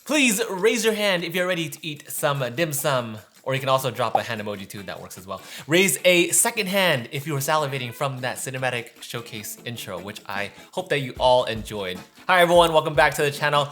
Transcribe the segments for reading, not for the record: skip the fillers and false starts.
Please raise your hand if you're ready to eat some dim sum. Or you can also drop a hand emoji too, that works as well. Raise a second hand if you were salivating from that cinematic showcase intro, which I hope that you all enjoyed. Hi everyone, welcome back to the channel.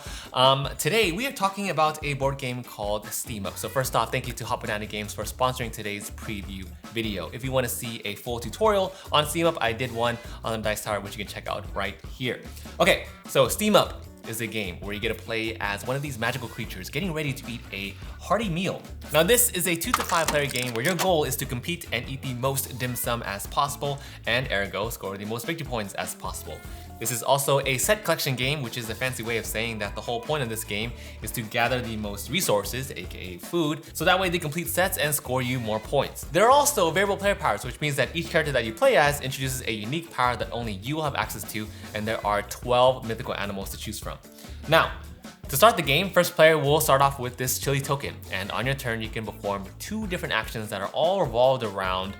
Today we are talking about a board game called Steam Up. So first off, thank you to Hot Banana Games for sponsoring today's preview video. If you want to see a full tutorial on Steam Up, I did one on the Dice Tower, which you can check out right here. Okay, so Steam Up is a game where you get to play as one of these magical creatures getting ready to eat a hearty meal. Now this is a 2 to 5 player game where your goal is to compete and eat the most dim sum as possible and ergo score the most victory points as possible. This is also a set collection game, which is a fancy way of saying that the whole point of this game is to gather the most resources, aka food, so that way they complete sets and score you more points. There are also variable player powers, which means that each character that you play as introduces a unique power that only you will have access to, and there are 12 mythical animals to choose from. Now, to start the game, first player will start off with this chili token, and on your turn you can perform 2 different actions that are all revolved around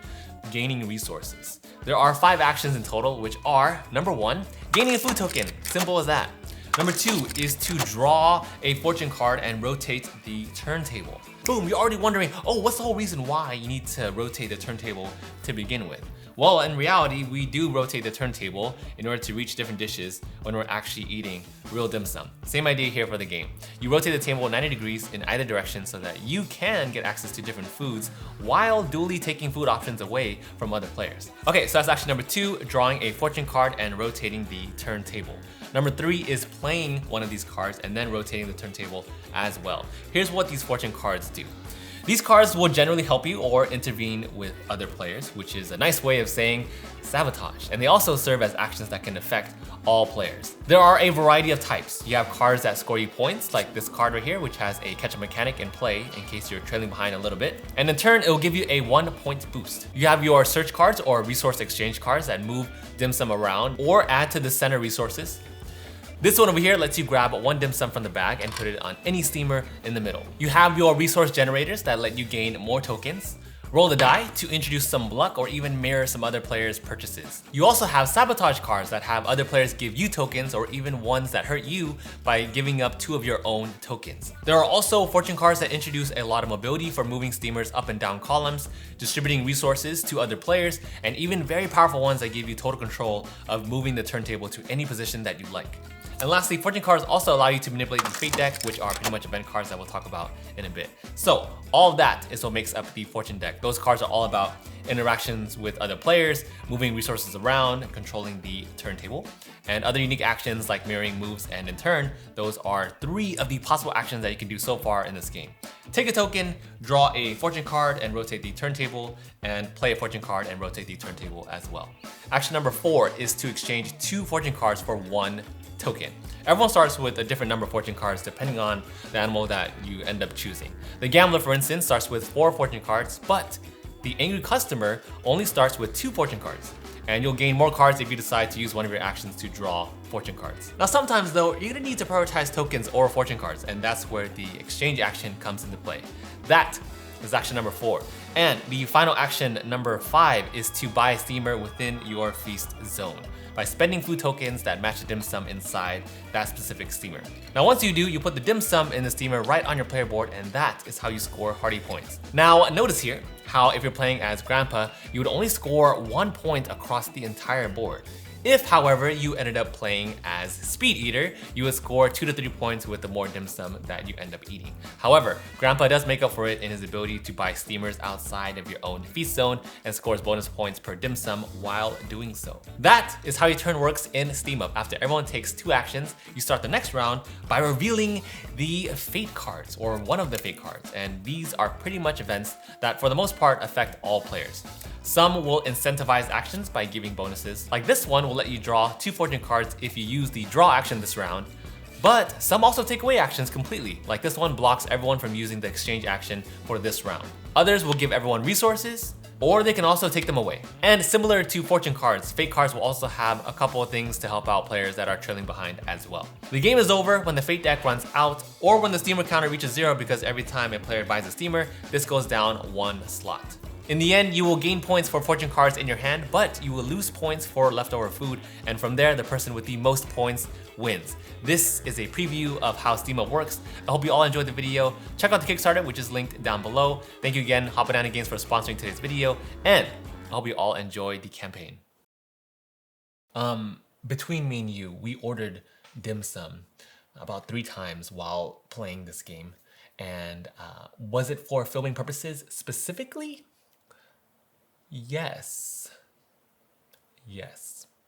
gaining resources. There are 5 actions in total, which are, number 1, gaining a food token, simple as that. Number 2 is to draw a fortune card and rotate the turntable. Boom, you're already wondering, oh, what's the whole reason why you need to rotate the turntable to begin with? Well, in reality, we do rotate the turntable in order to reach different dishes when we're actually eating real dim sum. Same idea here for the game. You rotate the table 90 degrees in either direction so that you can get access to different foods while duly taking food options away from other players. Okay, so that's action number 2, drawing a fortune card and rotating the turntable. Number 3 is playing one of these cards and then rotating the turntable as well. Here's what these fortune cards do. These cards will generally help you or intervene with other players, which is a nice way of saying sabotage. And they also serve as actions that can affect all players. There are a variety of types. You have cards that score you points, like this card right here, which has a catch-up mechanic in play in case you're trailing behind a little bit. And in turn, it will give you a 1-point boost. You have your search cards or resource exchange cards that move dim sum around or add to the center resources. This one over here lets you grab 1 dim sum from the bag and put it on any steamer in the middle. You have your resource generators that let you gain more tokens, roll the die to introduce some luck or even mirror some other players' purchases. You also have sabotage cards that have other players give you tokens or even ones that hurt you by giving up 2 of your own tokens. There are also fortune cards that introduce a lot of mobility for moving steamers up and down columns, distributing resources to other players, and even very powerful ones that give you total control of moving the turntable to any position that you like. And lastly, fortune cards also allow you to manipulate the fate deck, which are pretty much event cards that we'll talk about in a bit. So all of that is what makes up the fortune deck. Those cards are all about interactions with other players, moving resources around, controlling the turntable, and other unique actions like mirroring moves. And in turn, those are 3 of the possible actions that you can do so far in this game. Take a token, draw a fortune card and rotate the turntable, and play a fortune card and rotate the turntable as well. Action number 4 is to exchange 2 fortune cards for 1 token. Everyone starts with a different number of fortune cards depending on the animal that you end up choosing. The gambler, for instance, starts with 4 fortune cards, but the angry customer only starts with 2 fortune cards. And you'll gain more cards if you decide to use one of your actions to draw fortune cards. Now sometimes though, you're gonna need to prioritize tokens or fortune cards, and that's where the exchange action comes into play. That is action number 4. And the final action number 5 is to buy a steamer within your feast zone by spending food tokens that match the dim sum inside that specific steamer. Now once you do, you put the dim sum in the steamer right on your player board, and that is how you score hearty points. Now notice here how if you're playing as Grandpa, you would only score 1 point across the entire board. If, however, you ended up playing as Speed Eater, you would score 2 to 3 points with the more dim sum that you end up eating. However, Grandpa does make up for it in his ability to buy steamers outside of your own feast zone and scores bonus points per dim sum while doing so. That is how your turn works in Steam Up. After everyone takes 2 actions, you start the next round by revealing the fate cards, or one of the fate cards, and these are pretty much events that for the most part affect all players. Some will incentivize actions by giving bonuses, like this one will let you draw 2 fortune cards if you use the draw action this round, but some also take away actions completely, like this one blocks everyone from using the exchange action for this round. Others will give everyone resources, or they can also take them away. And similar to fortune cards, fate cards will also have a couple of things to help out players that are trailing behind as well. The game is over when the fate deck runs out, or when the steamer counter reaches 0, because every time a player buys a steamer, this goes down 1 slot. In the end, you will gain points for fortune cards in your hand, but you will lose points for leftover food, and from there, the person with the most points wins. This is a preview of how Steam Up works. I hope you all enjoyed the video. Check out the Kickstarter, which is linked down below. Thank you again, Hot Banana Games, for sponsoring today's video, and I hope you all enjoy the campaign. Between me and you, we ordered dim sum about 3 times while playing this game. And was it for filming purposes specifically? Yes. Yes.